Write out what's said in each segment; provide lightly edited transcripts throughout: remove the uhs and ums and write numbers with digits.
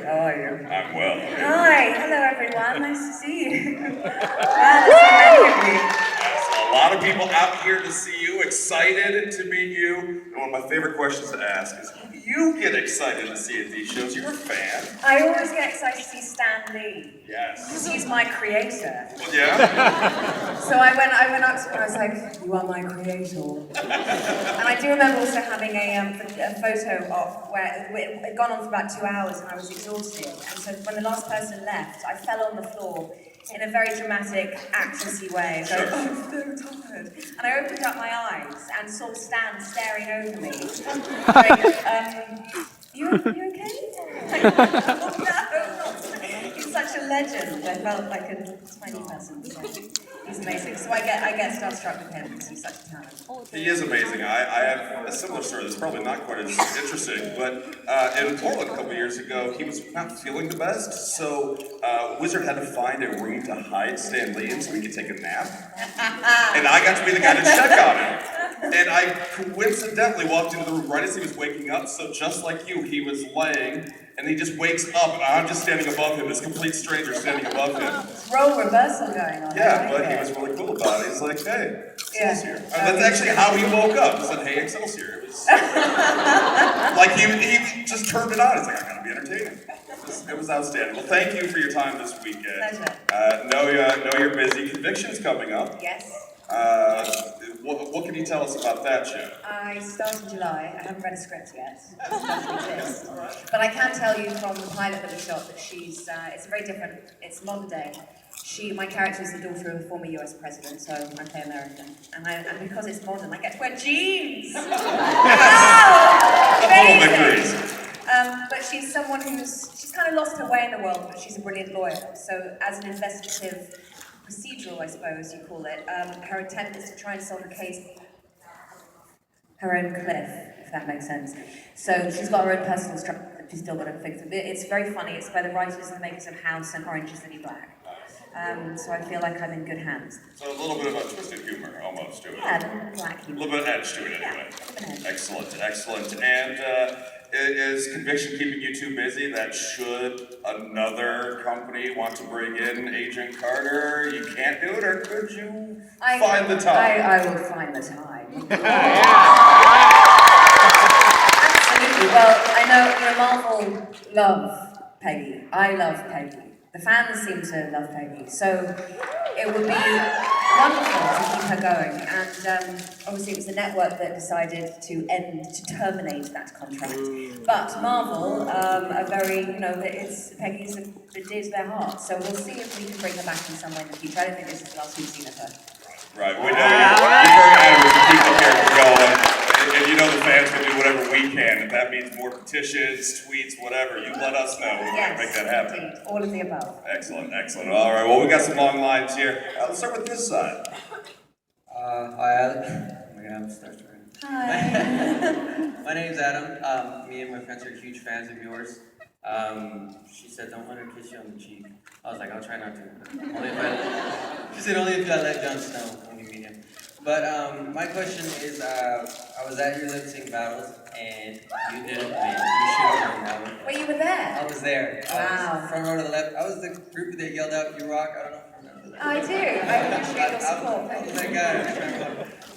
How are you? I'm well. Hi, hello everyone. Nice to see you. Wow, there's so many of you. Yes, a lot of people out here to see you, excited to meet you. And one of my favorite questions to ask is, how do you get excited to see at these shows? You're a fan. I always get excited to see Stan Lee. Yes. Because he's my creator. Well, yeah? So I went up to him and I was like, you are my creator. And I do remember also having a photo op where it had gone on for about 2 hours and I was exhausted. And so when the last person left, I fell on the floor in a very dramatic, actressy way. So I'm so tired. And I opened up my eyes and saw Stan staring over me. Like, you okay? Oh, no. He's such a legend. I felt like a tiny person. So he's amazing. So I get starstruck with him because he's such a talent. He is amazing. I have a similar story that's probably not quite as interesting, but in Portland a couple years ago, he was not feeling the best, so Wizard had to find a room to hide Stan Lee in so he could take a nap. And I got to be the guy to check on him. And I coincidentally walked into the room right as he was waking up, so just like you, he was laying, and he just wakes up, and I'm just standing above him, this complete stranger standing above him. Role reversal going on. Yeah, but he was really cool about it. He's like, hey, Excelsior. And that's actually how he woke up. He said, hey, Excelsior. It was like he just turned it on. He's like, I gotta be entertaining. It was outstanding. Well, thank you for your time this weekend. Pleasure. Know you're busy. Conviction's coming up. Yes. What can you tell us about that show? I start in July. I haven't read a script yet. It doesn't exist. But I can tell you from the pilot that we shot that she's, it's very different, it's modern day. My character is the daughter of a former US president, so I play American. And because it's modern, I get to wear jeans! Wow! Amazing! But she's someone she's kind of lost her way in the world, but she's a brilliant lawyer. So as an investigative procedural, I suppose you call it, her intent is to try and solve a case her own cliff, if that makes sense. So she's got her own personal structure that she's still got to fix. It's very funny. It's by the writers and makers of House and Orange is the New Black. So I feel like I'm in good hands. So a little bit of a twisted humor, almost, to it. Yeah, a little black humor. A little bit of edge to it, anyway. Yeah, excellent, excellent. And is Conviction keeping you too busy that should another company want to bring in Agent Carter, you can't do it, or could you find the time? I will find the time. Absolutely. Well, I know Marvel love Peggy. I love Peggy. The fans seem to love Peggy. So it would be wonderful to keep her going. And obviously it was the network that decided to terminate that contract. But Marvel are very, Peggy's the dear to their heart. So we'll see if we can bring her back in some way in the future. I don't think this is the last we've seen of her. Right, we know you're very adamant to keep the character going. And you know the fans can do whatever we can. If that means more petitions, tweets, whatever, you let us know. We can make that happen. Indeed. All of the above. Excellent, excellent. All right, well, we got some long lines here. Let's start with this side. Hi, Alex. Oh my God, I'm starting. Hi. My name's Adam. Me and my friends are huge fans of yours. She said, don't let her kiss you on the cheek. I was like, I'll try not to. She said, only if I let Jon Snow when you meet him. But my question is, I was at your lip sync battles, and you didn't win. You should have won that one. Well, you were there. I was there. Wow. I was front row to the left. I was the group that yelled out, "You rock." I don't know if you remember that. I do. I appreciate your support. I was that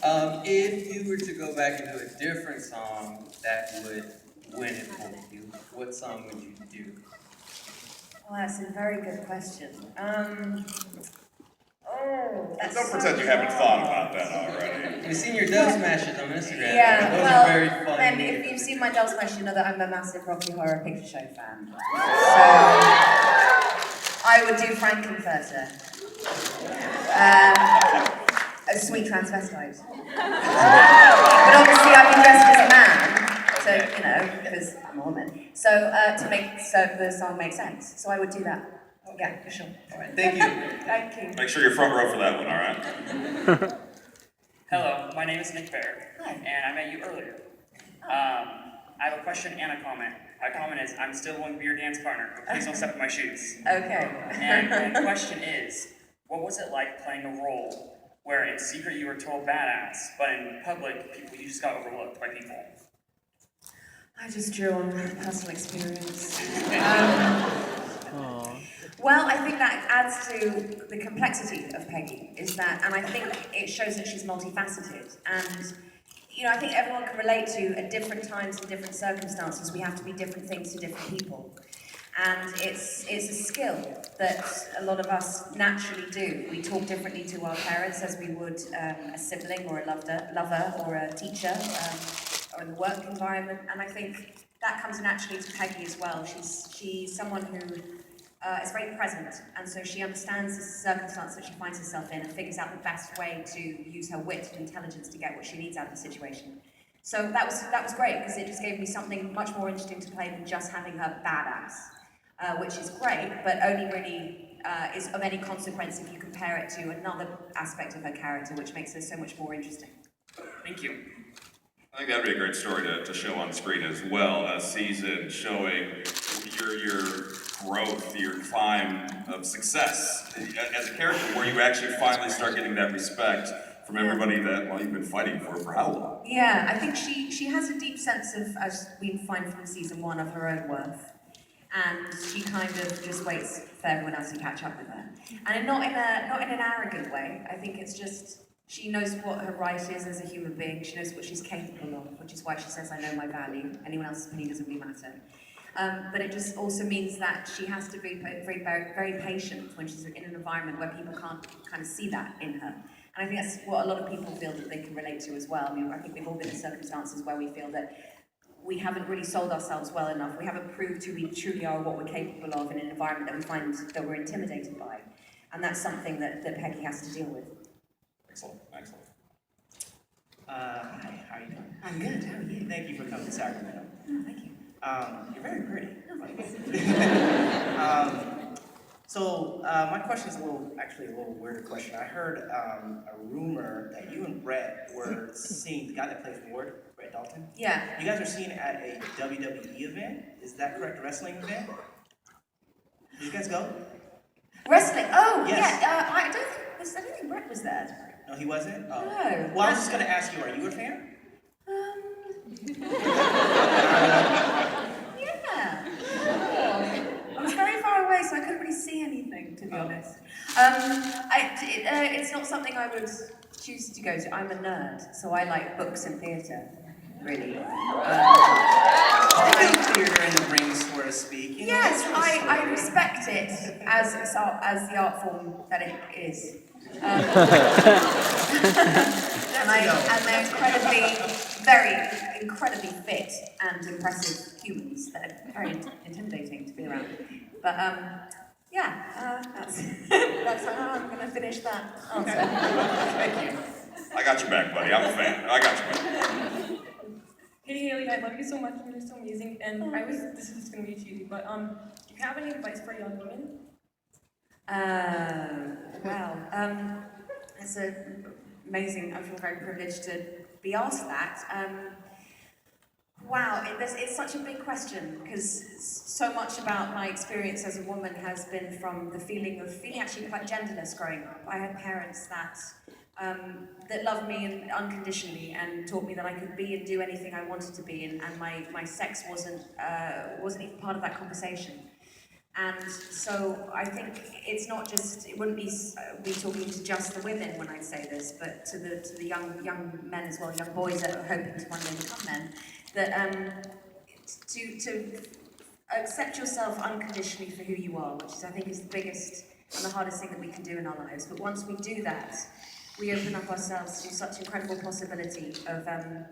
guy. If you were to go back and do a different song that would win it for you, what song would you do? Well, that's a very good question. Don't pretend you haven't thought about that already. We've seen your dub smashes on Instagram. Yeah, those well, are very fun. then if you've seen my dub smash, you know that I'm a massive Rocky Horror Picture Show fan. So I would do Frankenfurter. A sweet transvestite. But obviously I've been dressed as a man, so, because I'm a woman. So to make the song make sense. So I would do that. Yeah, for sure. All right, thank you. Thank you. Make sure you're front row for that one, all right? Hello, my name is Nick Baird. Hi. And I met you earlier. I have a question and a comment. My comment is, I'm still going to be your dance partner, but please don't step in my shoes. Okay. And my question is, what was it like playing a role where in secret you were told badass, but in public, you just got overlooked by people? I just drew on personal experience. adds to the complexity of Peggy is that, and I think it shows that she's multifaceted. And I think everyone can relate to at different times and different circumstances. We have to be different things to different people. And it's a skill that a lot of us naturally do. We talk differently to our parents as we would a sibling or a lover or a teacher or in the work environment. And I think that comes naturally to Peggy as well. She's someone who is very present, and so she understands the circumstance that she finds herself in and figures out the best way to use her wit and intelligence to get what she needs out of the situation. So that was great, because it just gave me something much more interesting to play than just having her badass, which is great, but only really is of any consequence if you compare it to another aspect of her character, which makes her so much more interesting. Thank you. I think that'd be a great story to show on screen as well. A season showing your growth, your climb of success as a character, where you actually finally start getting that respect from everybody that you've been fighting for how long? Yeah, I think she has a deep sense of, as we find from season 1, of her own worth. And she kind of just waits for everyone else to catch up with her. And not in an arrogant way. I think it's just, she knows what her right is as a human being. She knows what she's capable of, which is why she says, I know my value. Anyone else's opinion doesn't really matter. But it just also means that she has to be very patient when she's in an environment where people can't kind of see that in her. And I think that's what a lot of people feel that they can relate to as well. I mean, I think we've all been in circumstances where we feel that we haven't really sold ourselves well enough. We haven't proved who we truly are, what we're capable of in an environment that we find that we're intimidated by. And that's something that Peggy has to deal with. Excellent. Hi, how are you doing? I'm good, how are you? Thank you for coming to Sacramento. Oh, thank you. You're very pretty. Oh, So my question is actually a little weirder question. I heard a rumor that you and Brett were seen, the guy that plays Ward, Brett Dalton. yeah. You guys were seen at a WWE event. Is that correct? A wrestling event? Did you guys go? Wrestling, oh, Yes. yeah, I don't think Brett was there. No, he wasn't? Oh. No. Well, I was just going to ask you, are you a fan? Yeah. I was very far away, so I couldn't really see anything, to be honest. It's not something I would choose to go to. I'm a nerd, so I like books and theatre, really. Theater in the ring, so to speak. You know, Yes, that's really I sweet. respect it as the art form that it is. And they're incredibly fit and impressive humans that are very intimidating to be around. But that's how I'm going to finish that answer. Thank you. I got your back, buddy. I'm a fan. I got your back. Hey Hayley, I love you so much. You're so amazing. And this is just gonna be cheesy, but do you have any advice for young women? It's amazing. I feel very privileged to be asked that. It's such a big question, because so much about my experience as a woman has been from the feeling actually quite genderless growing up. I had parents that loved me unconditionally and taught me that I could be and do anything I wanted to be, and my sex wasn't even part of that conversation. And so I think it's not just, it wouldn't be talking to just the women when I say this, but to the young men as well, young boys that are hoping to one day become men, that to accept yourself unconditionally for who you are, which I think is the biggest and the hardest thing that we can do in our lives. But once we do that, we open up ourselves to such incredible possibility of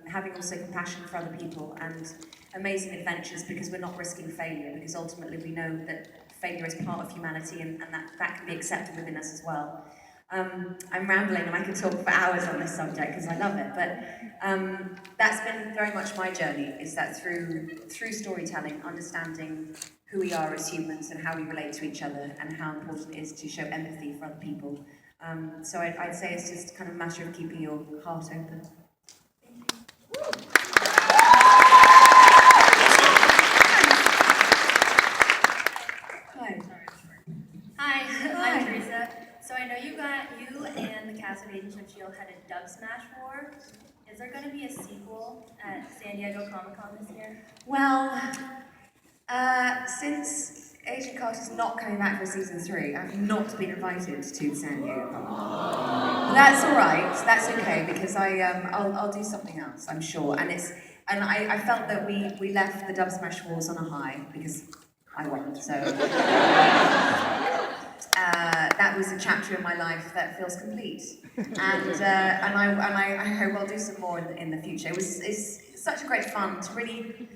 having also compassion for other people and amazing adventures, because we're not risking failure, because ultimately we know that failure is part of humanity, and that can be accepted within us as well. I'm rambling and I could talk for hours on this subject because I love it, but that's been very much my journey, is that through storytelling, understanding who we are as humans and how we relate to each other, and how important it is to show empathy for other people. So I'd say it's just kind of a matter of keeping your heart open. Hi, I'm Teresa. So I know you and the cast of Agents of S.H.I.E.L.D. had a Dub Smash War. Is there going to be a sequel at San Diego Comic-Con this year? Well, since Asian cast is not coming back for season 3. I've not been invited to San Diego. That's all right. That's okay because I'll do something else. I'm sure. And I felt that we left the Dub Smash Wars on a high because I won. So that was a chapter in my life that feels complete. And I hope I'll do some more in the future. It's such a great fun to really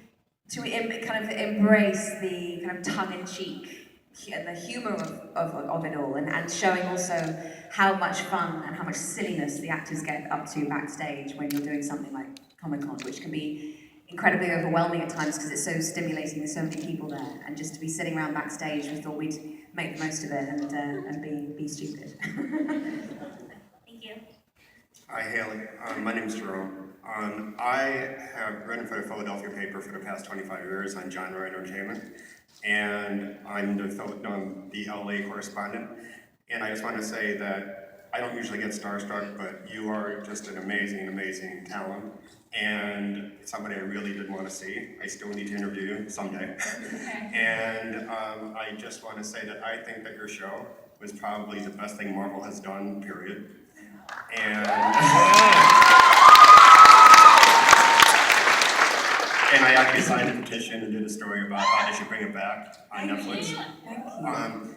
kind of embrace the kind of tongue-in-cheek and the humour of it all, and showing also how much fun and how much silliness the actors get up to backstage when you're doing something like Comic-Con, which can be incredibly overwhelming at times because it's so stimulating, there's so many people there, and just to be sitting around backstage, we thought we'd make the most of it and be stupid. Thank you. Hi, Hayley. My name's Jerome. I have written for the Philadelphia paper for the past 25 years on genre entertainment, and I'm the LA correspondent. And I just want to say that I don't usually get starstruck, but you are just an amazing, amazing talent, and somebody I really did want to see. I still need to interview you someday. And I just want to say that I think that your show was probably the best thing Marvel has done, period. And I actually signed a petition and did a story about how they should bring it back on Netflix.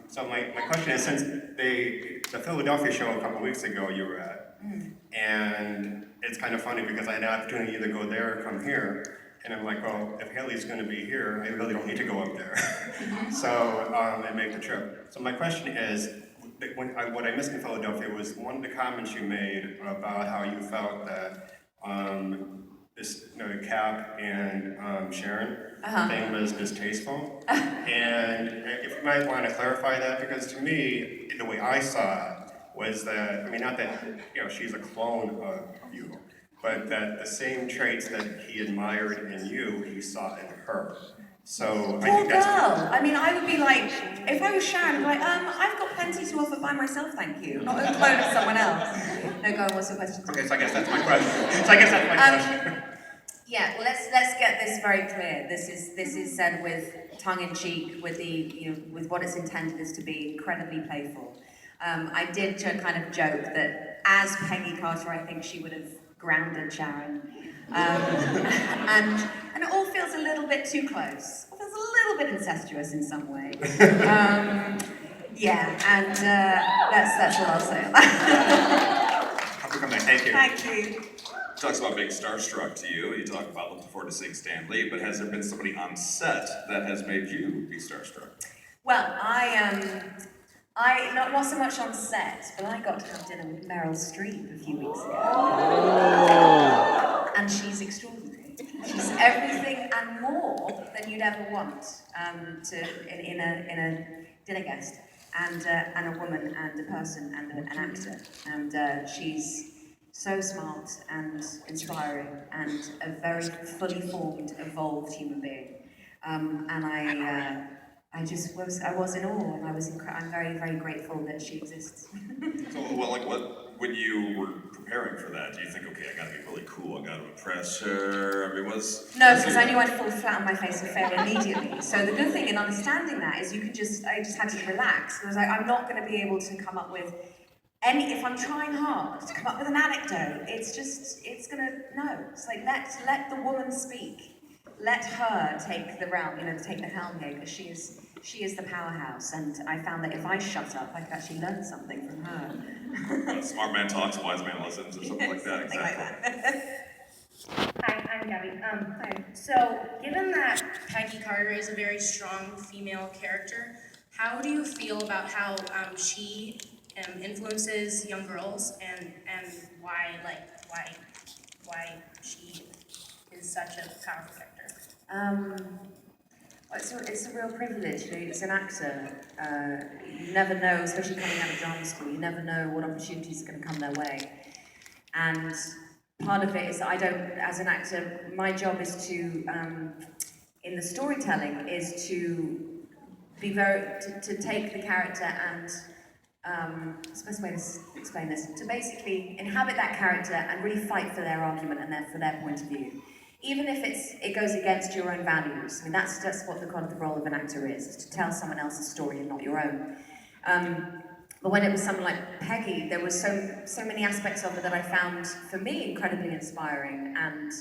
So my question is, since the Philadelphia show a couple weeks ago you were at, and it's kind of funny because I had an opportunity to either go there or come here, and I'm like, well, if Hayley's going to be here, I really don't need to go up there. And make the trip. So my question is, what I missed in Philadelphia was one of the comments you made about how you felt that Cap and Sharon thing was distasteful. And if you might want to clarify that, because to me, the way I saw it was that, I mean, not that she's a clone of you, but that the same traits that he admired in you, he saw in her. So I think that's girl. I mean, I would be like, if I was Sharon, I'd be like, I've got plenty to offer by myself, thank you. Not a clone of someone else. No, go on, what's the question? Okay, so I guess that's my question. Yeah, well, let's get this very clear. This is said with tongue in cheek, with with what it's intended is to be incredibly playful. I did kind of joke that as Peggy Carter, I think she would have grounded Sharon. And it all feels a little bit too close. It feels a little bit incestuous in some way. That's all I'll say on that. I'll come back. Thank you. Thank you. He talks about being starstruck to you. You talk about looking forward to seeing Stan Lee, but has there been somebody on set that has made you be starstruck? Well, not so much on set, but I got to have dinner with Meryl Streep a few weeks ago. Oh. And she's extraordinary. She's everything and more than you'd ever want in a dinner guest, and a woman and a person and an actor. And she's so smart and inspiring and a very fully formed, evolved human being. I was in awe, and I'm very, very grateful that she exists. So, when you were preparing for that, do you think, okay, I gotta be really cool, I gotta impress her? I mean, No, because I knew I'd fall flat on my face and fail immediately. So the good thing in understanding that is I just had to relax. Because I'm not going to be able to come up with if I'm trying hard to come up with an anecdote, it's like, let the woman speak. Let her take the realm, take the helm here, because she is the powerhouse, and I found that if I shut up, I could actually learn something from her. Smart man talks, wise man listens, or something like that. Something Exactly. like that. Hi, I'm Gabby. So, given that Peggy Carter is a very strong female character, how do you feel about how she influences young girls, and why she is such a powerful character? It's a real privilege. As an actor, you never know, especially coming out of drama school, you never know what opportunities are going to come their way. And part of it is that as an actor, my job is to, in the storytelling, is to be to take the character and, it's the best way to explain this, to basically inhabit that character and really fight for their argument and for their point of view. even if it goes against your own values. I mean, that's what the role of an actor is to tell someone else's story and not your own. But when it was someone like Peggy, there was so many aspects of it that I found, for me, incredibly inspiring and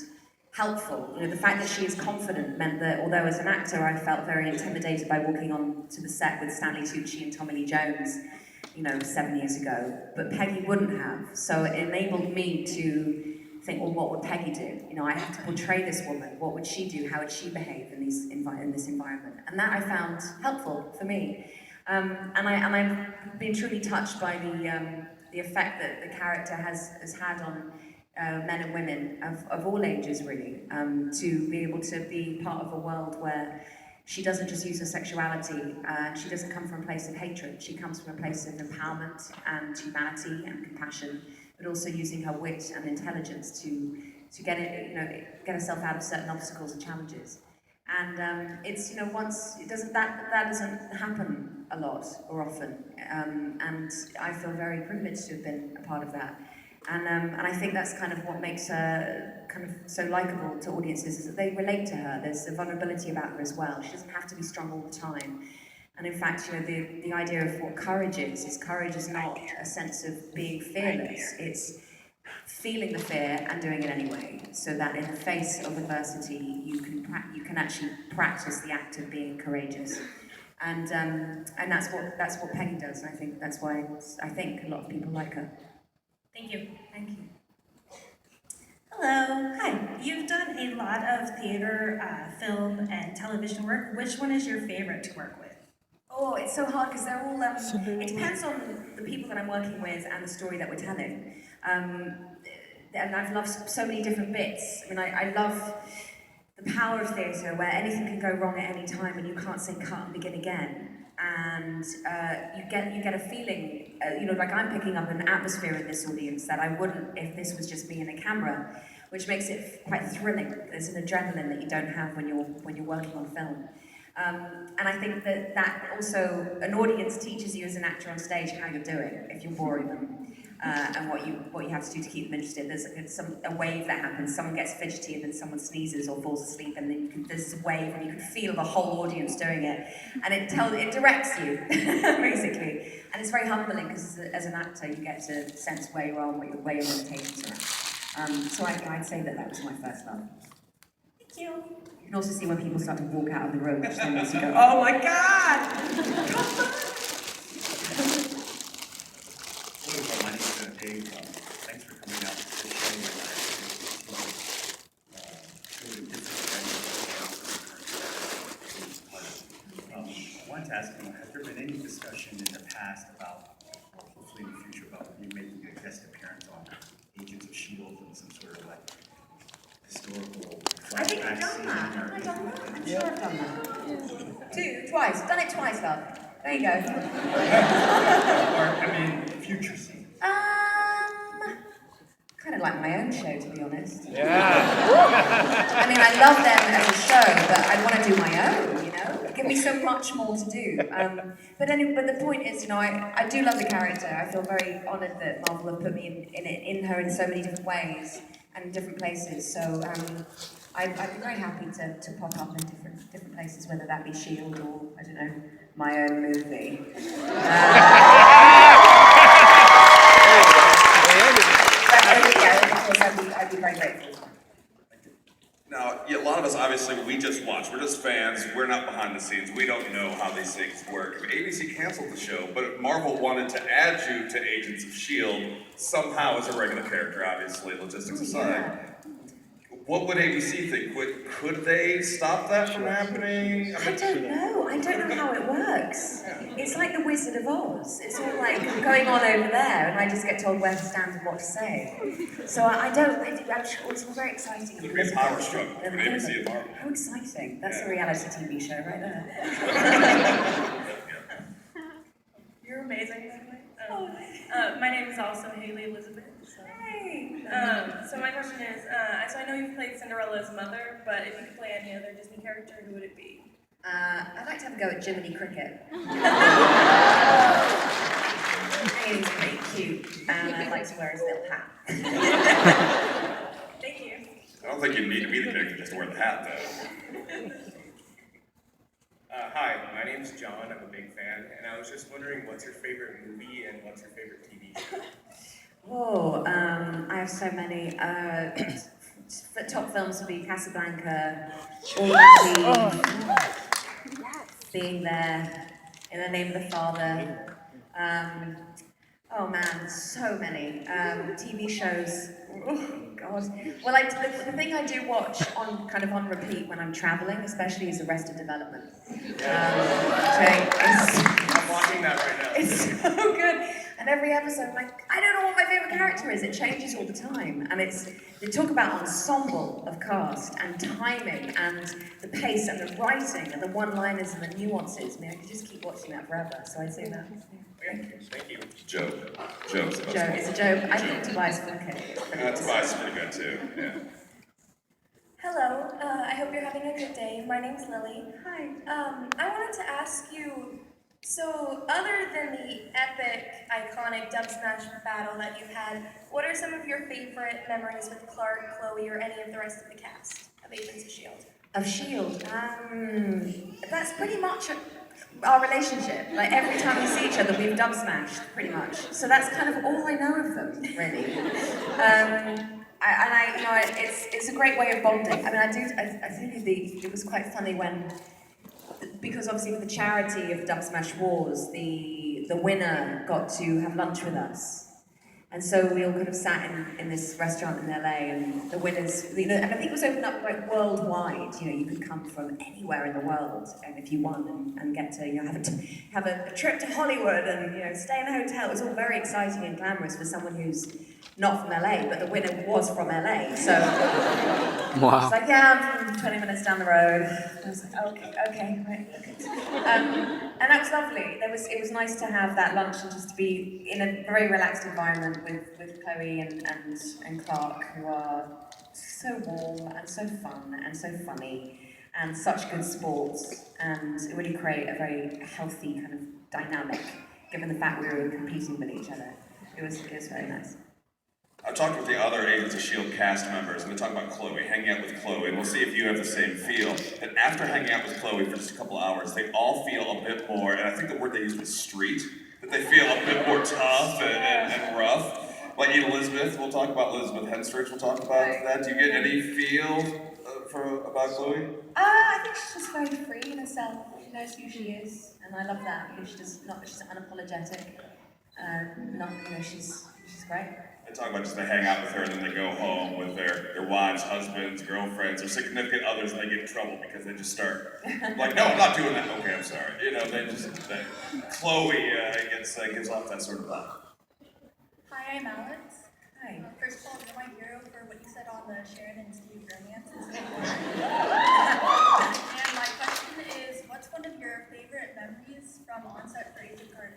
helpful. You know, the fact that she is confident meant that although as an actor I felt very intimidated by walking on to the set with Stanley Tucci and Tommy Lee Jones, you know, 7 years ago, but Peggy wouldn't have. So it enabled me to think, well, what would Peggy do? You know, I have to portray this woman. What would she do? How would she behave in this environment? And that I found helpful for me. And I've been truly touched by the effect that the character has had on men and women of all ages, really, to be able to be part of a world where she doesn't just use her sexuality, she doesn't come from a place of hatred, she comes from a place of empowerment and humanity and compassion, but also using her wit and intelligence to get herself out of certain obstacles and challenges. And it's, you know, that doesn't happen a lot or often, and I feel very privileged to have been a part of that. And I think that's kind of what makes her kind of so likable to audiences, is that they relate to her. There's a vulnerability about her as well. She doesn't have to be strong all the time. And in fact, you know, the idea of what courage is not a sense of being fearless. It's feeling the fear and doing it anyway, so that in the face of adversity, you can actually practice the act of being courageous. And that's what Peggy does. And I think that's why I think a lot of people like her. Thank you. Thank you. Hello. Hi. You've done a lot of theater, film, and television work. Which one is your favorite to work with? Oh, it's so hard because they're all, it depends on the people that I'm working with and the story that we're telling. And I've loved so many different bits. I mean, I love the power of theatre where anything can go wrong at any time and you can't say cut and begin again. And you get a feeling, you know, like I'm picking up an atmosphere in this audience that I wouldn't if this was just me and a camera, which makes it quite thrilling. There's an adrenaline that you don't have when you're working on film. And I think that also an audience teaches you as an actor on stage how you're doing if you're boring them, and what you have to do to keep them interested. There's a wave that happens. Someone gets fidgety and then someone sneezes or falls asleep, and then there's this wave and you can feel the whole audience doing it, and it directs you basically. And it's very humbling because as an actor you get to sense where you are and where your limitations are. So I'd say that was my first love. Thank you. You can also see when people start to walk out of the room, which then makes you go, oh my God! Hello, my name is Dave. Thanks for coming out to the show. Really different I wanted to ask you, has there been any discussion in the past about, hopefully in the future, about you making a guest appearance on Agents of S.H.I.E.L.D. and some sort of like historical I think I've done that. Have I done that? I'm sure I've done that. Twice. Done it twice, love. There you go. Or, I mean, future scenes. Kind of like my own show, to be honest. Yeah. I mean, I love them as a show, but I want to do my own, you know? Give me so much more to do. But the point is, you know, I do love the character. I feel very honoured that Marvel have put me in her in so many different ways and in different places. So I'd be very happy to pop up in different places, whether that be S.H.I.E.L.D. or, I don't know, my own movie. I'd be very grateful. Now, a lot of us, obviously, we just watch. We're just fans. We're not behind the scenes. We don't know how these things work. ABC canceled the show, but if Marvel wanted to add you to Agents of S.H.I.E.L.D. somehow as a regular character, obviously, logistics aside. What would ABC think? Could they stop that from happening? I don't know. I don't know how it works. It's like the Wizard of Oz. It's all like going on over there, and I just get told where to stand and what to say. So I'm sure it's all very exciting. It'd be a power struggle between ABC and Marvel. How exciting. That's a reality TV show right there. You're amazing, by the way. My name is also Hayley Elizabeth. So. Hey! So my question is, so I know you've played Cinderella's mother, but if you could play any other Disney character, who would it be? I'd like to have a go at Jiminy Cricket. He's pretty cute, and I'd like to wear his little hat. Thank you. I don't think you need to be the character just to wear the hat, though. Hi, my name's John. I'm a big fan, and I was just wondering, what's your favorite movie and what's your favorite TV show? Oh, I have so many. The top films would be Casablanca, All That Being There, In the Name of the Father. Oh man, so many. TV shows. Oh God. Well, the thing I do watch on repeat when I'm traveling, especially, is Arrested Development. I'm watching that right now. It's so good. And every episode, I'm like, I don't know what my favorite character is. It changes all the time. And they talk about ensemble of cast and timing and the pace and the writing and the one-liners and the nuances. I mean, I could just keep watching that forever. So I'd say that. Thank you. Joke. It's a joke. I think Tobias Funke. Tobias is pretty good too. Yeah. Hello, I hope you're having a good day. My name's Lily. Hi. I wanted to ask you, so other than the epic, iconic dub smash battle that you've had, what are some of your favorite memories with Clark, Chloe, or any of the rest of the cast of Agents of S.H.I.E.L.D.? Of S.H.I.E.L.D. That's pretty much our relationship. Like, every time we see each other, we've dub smashed, pretty much. So that's kind of all I know of them, really. It's a great way of bonding. I mean, I think it was quite funny when, because obviously with the charity of Dub Smash Wars, the winner got to have lunch with us. And so we all kind of sat in this restaurant in LA, and the winners, and I think it was opened up like worldwide. You could come from anywhere in the world, and if you won, and get to have a trip to Hollywood, and stay in a hotel. It was all very exciting and glamorous for someone who's not from LA, but the winner was from LA. So wow. It's like, yeah, I'm from 20 minutes down the road. I was like, okay, right. And that was lovely. It was nice to have that lunch and just to be in a very relaxed environment with Chloe and Clark, who are so warm and so fun and so funny and such good sports, and really create a very healthy kind of dynamic, given the fact we were competing with each other. It was very nice. I've talked with the other Agents of S.H.I.E.L.D. cast members, and we talk about Chloe, hanging out with Chloe, and we'll see if you have the same feel. And after hanging out with Chloe for just a couple hours, they all feel a bit more, and I think the word they used was street, that they feel a bit more tough and rough. Like Elizabeth, we'll talk about Elizabeth Henstridge, we'll talk about that. Do you get any feel about Chloe? I think she's just very free in herself. She knows who she is, and I love that. She's unapologetic. She's great. They talk about just they hang out with her and then they go home with their wives, husbands, girlfriends, or significant others, and they get in trouble because they just start like, no, I'm not doing that. Okay, I'm sorry. Chloe gives off that sort of vibe. Hi, I'm Alex. Hi. First of all, you're my hero for what you said on the Sharon and Steve romance. And my question is, what's one of your favorite memories from on-set for Agent Carter?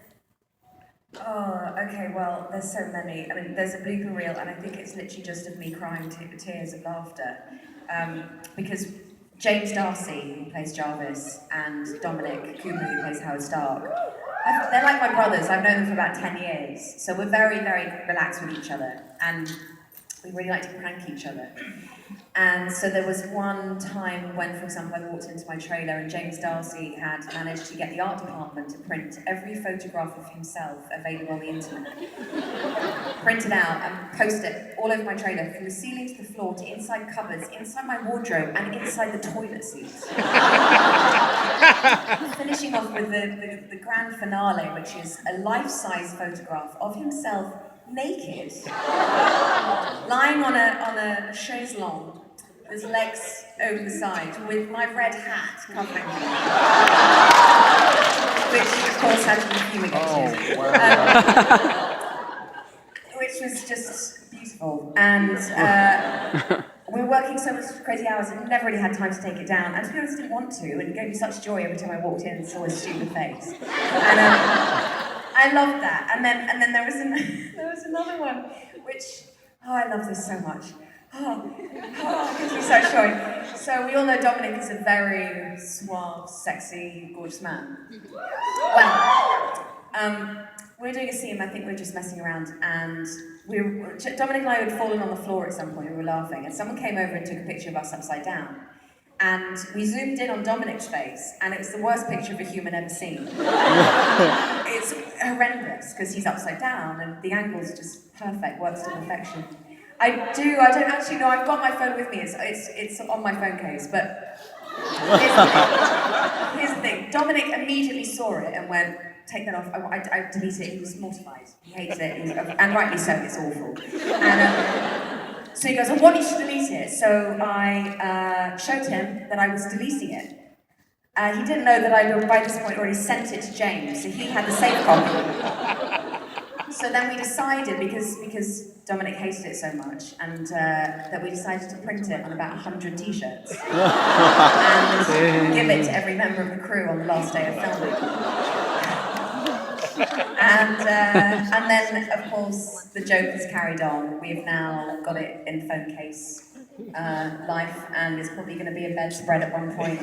Oh, okay, well, there's so many. I mean, there's a blooper reel, and I think it's literally just of me crying tears of laughter. Because James Darcy, who plays Jarvis, and Dominic Cooper, who plays Howard Stark, they're like my brothers. I've known them for about 10 years. So we're very, very relaxed with each other, and we really like to prank each other. And so there was one time when, for example, I walked into my trailer and James Darcy had managed to get the art department to print every photograph of himself available on the internet. Print it out and post it all over my trailer, from the ceiling to the floor, to inside cupboards, inside my wardrobe, and inside the toilet seats. Finishing off with the grand finale, which is a life-size photograph of himself naked, lying on a chaise longue, with his legs over the side, with my red hat covering me, which of course had to be fumigated. Oh, wow. Which was just beautiful, and we were working so much crazy hours and never really had time to take it down, and to be honest, I didn't want to, and it gave me such joy every time I walked in and saw his stupid face. And I loved that. And then there was another one, which, I love this so much. It gives me such joy. So we all know Dominic is a very suave, sexy, gorgeous man. Well, we we're doing a scene, I think we're just messing around, and Dominic and I had fallen on the floor at some point, and we were laughing, and someone came over and took a picture of us upside down. And we zoomed in on Dominic's face, and it was the worst picture of a human ever seen. It's horrendous, because he's upside down, and the angle's just perfect, works to perfection. I don't actually know, I've got my phone with me, it's on my phone case, but here's the thing. Dominic immediately saw it and went, take that off, I deleted it, he was mortified. He hates it, and rightly so, it's awful. And so he goes, I want you to delete it, so I showed him that I was deleting it. He didn't know that I, by this point, already sent it to James, so he had the same copy. So then we decided, because Dominic hated it so much, and that we decided to print it on about 100 t-shirts. And give it to every member of the crew on the last day of filming. And then, of course, the joke has carried on. We've now got it in phone case life, and it's probably going to be a bedspread at one point.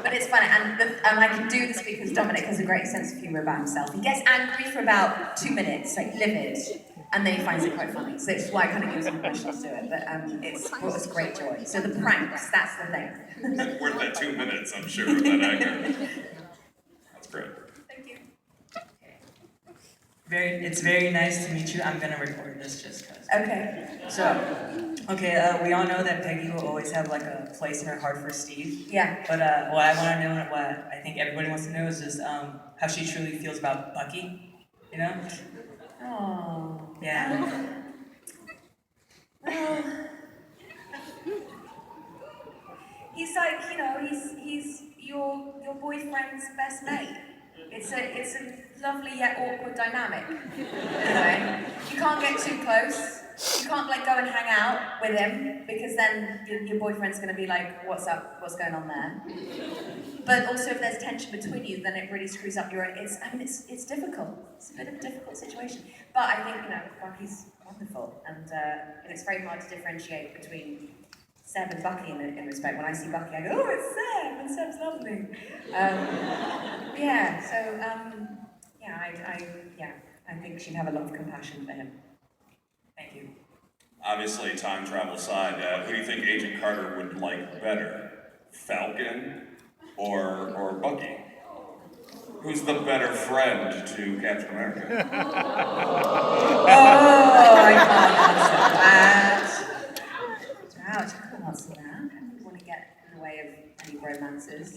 But it's fun, and I can do this because Dominic has a great sense of humour about himself. He gets angry for about 2 minutes, like livid, and then he finds it quite funny. So it's why I kind of give him questions to it, but it's brought us great joy. So the pranks, that's the thing. Worth that 2 minutes, I'm sure, with that anger. That's great. It's very nice to meet you. I'm gonna record this just cause. Okay. We all know that Peggy will always have like a place in her heart for Steve. Yeah. But what I want to know, and what I think everybody wants to know, is just how she truly feels about Bucky. You know? Oh. Yeah. Well, he's like, you know, he's your boyfriend's best mate. It's a lovely yet awkward dynamic. You know? You can't get too close. You can't like go and hang out with him, because then your boyfriend's gonna be like, what's up? What's going on there? But also if there's tension between you, then it really screws up your own. It's difficult. It's a bit of a difficult situation. But I think, you know, Bucky's wonderful, and it's very hard to differentiate between Seb and Bucky in respect. When I see Bucky, I go, oh, it's Seb, and Seb's lovely. I think she'd have a lot of compassion for him. Thank you. Obviously, time travel aside, who do you think Agent Carter would like better? Falcon or Bucky? Who's the better friend to Captain America? Oh, I can't answer that. Ouch, I can't answer that. I don't want to get in the way of any romances.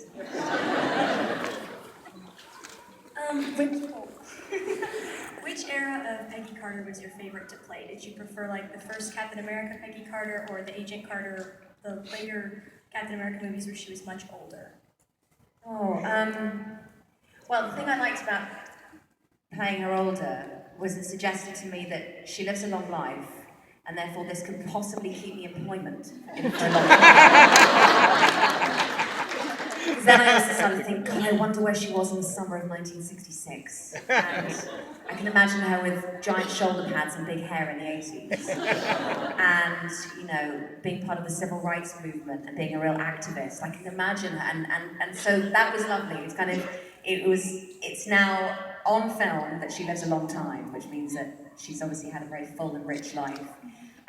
Which era of Peggy Carter was your favorite to play? Did you prefer like the first Captain America Peggy Carter, or the Agent Carter, the later Captain America movies where she was much older? Well, the thing I liked about playing her older was it suggested to me that she lives a long life, and therefore this could possibly keep me employment for a long time. Because then I also started to think, God, I wonder where she was in the summer of 1966. And I can imagine her with giant shoulder pads and big hair in the 80s. And, you know, being part of the civil rights movement and being a real activist. I can imagine her, and so that was lovely. It's kind of, it's now on film that she lives a long time, which means that she's obviously had a very full and rich life.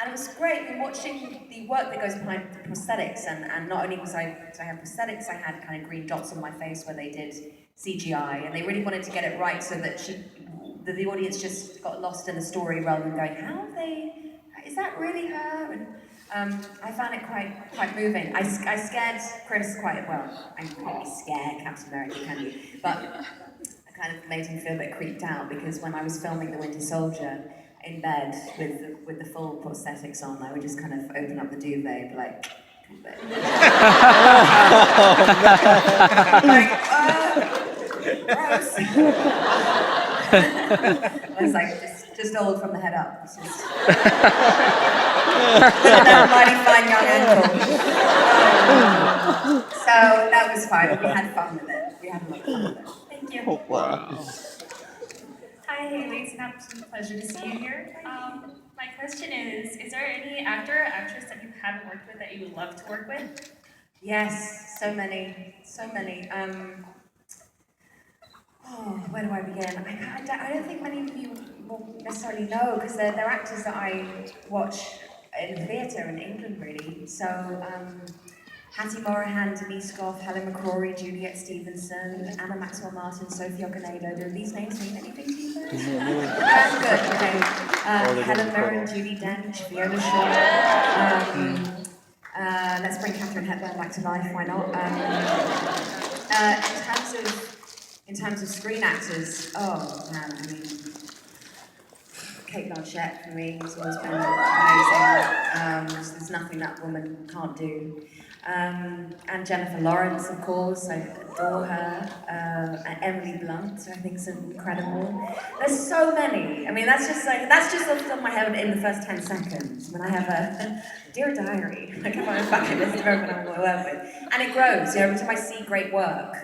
And it was great watching the work that goes behind the prosthetics, and not only did I have prosthetics, I had kind of green dots on my face where they did CGI, and they really wanted to get it right so that the audience just got lost in the story rather than going, is that really her? And I found it quite moving. I scared Chris quite well. I can't really scare Captain America, can you? But I kind of made him feel a bit creeped out, because when I was filming The Winter Soldier, in bed with the full prosthetics on, I would just kind of open up the duvet and be like, gross. I was like, just old from the head up. It's just that mighty fine young ankle. So that was fine. We had fun with it. We had a lot of fun with it. Thank you. Oh, wow. Hi, Hayley. It's an absolute pleasure to see you here. My question is there any actor or actress that you haven't worked with that you would love to work with? Yes, so many. where do I begin? I don't think many of you will necessarily know, because they're actors that I watch in theatre in England, really. So, Hattie Morahan, Denise Gough, Helen McCrory, Juliet Stevenson, Anna Maxwell Martin, Sophie Okonedo. Do these names mean anything to you guys? Good, okay. Helen Mirren, Judi Dench, Fiona Shaw. Let's bring Katharine Hepburn back to life, why not? In terms of screen actors, oh man, I mean, Kate Blanchett for me has always been amazing. There's nothing that woman can't do. And Jennifer Lawrence, of course, I adore her. And Emily Blunt, I think is incredible. There's so many. I mean, that's just off the top of my head in the first 10 seconds. When I have a dear diary, like I have a bucket list of everyone I want to work with. And it grows. You know, every time I see great work,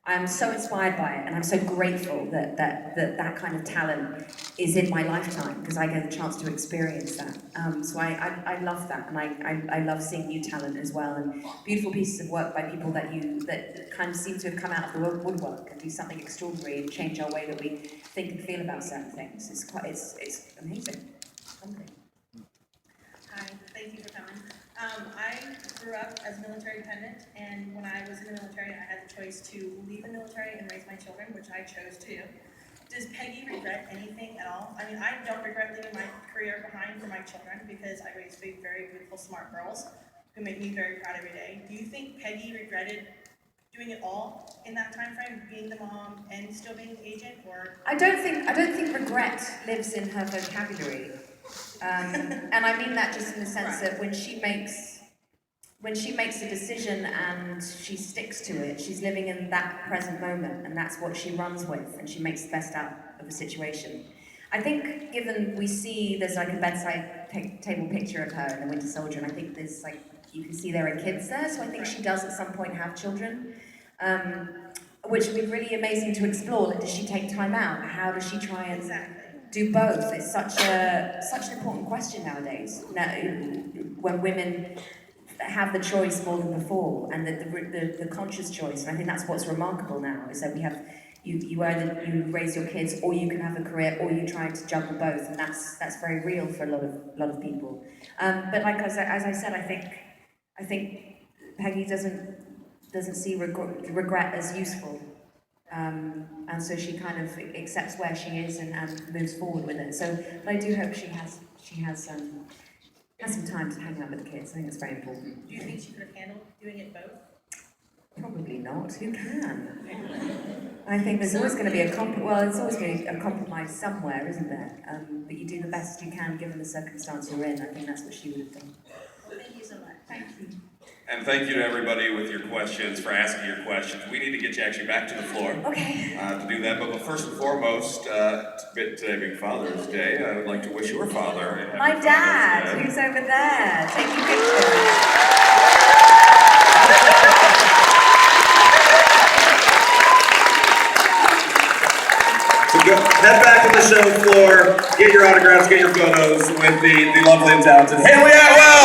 I'm so inspired by it, and I'm so grateful that kind of talent is in my lifetime, because I get a chance to experience that. So I love that, and I love seeing new talent as well, and beautiful pieces of work by people that kind of seem to have come out of the woodwork and do something extraordinary and change our way that we think and feel about certain things. It's amazing. Something. Hi, thank you for coming. I grew up as military dependent, and when I was in the military, I had the choice to leave the military and raise my children, which I chose to. Does Peggy regret anything at all? I mean, I don't regret leaving my career behind for my children, because I raised big, very beautiful, smart girls who make me very proud every day. Do you think Peggy regretted doing it all in that time frame, being the mom and still being the agent, or? I don't think regret lives in her vocabulary. And I mean that just in the sense that when she makes a decision and she sticks to it, she's living in that present moment, and that's what she runs with, and she makes the best out of the situation. I think, given there's like a bedside table picture of her in The Winter Soldier, and I think there's like, you can see there are kids there, so I think she does at some point have children, which would be really amazing to explore. Like, does she take time out? How does she try and do both? It's such an important question nowadays. Now, when women have the choice more than before, and the conscious choice. And I think that's what's remarkable now, is that we have you either you raise your kids, or you can have a career, or you try to juggle both, and that's very real for a lot of people. But like as I said, I think Peggy doesn't see regret as useful. And so she kind of accepts where she is and moves forward with it. So, but I do hope she has some time to hang out with the kids. I think it's very important. Do you think she could have handled doing it both? Probably not. Who can? I think there's always going to be it's always going to be a compromise somewhere, isn't there? But you do the best you can given the circumstance you're in. I think that's what she would have done. Well, thank you so much. Thank you. And thank you to everybody with your questions, for asking your questions. We need to get you actually back to the floor to do that. But first and foremost, today being Father's Day, I would like to wish your father a happy My dad, Father's Day. who's over there, taking pictures. So head back to the show floor, get your autographs, get your photos with the lovely and talented Hayley Atwell!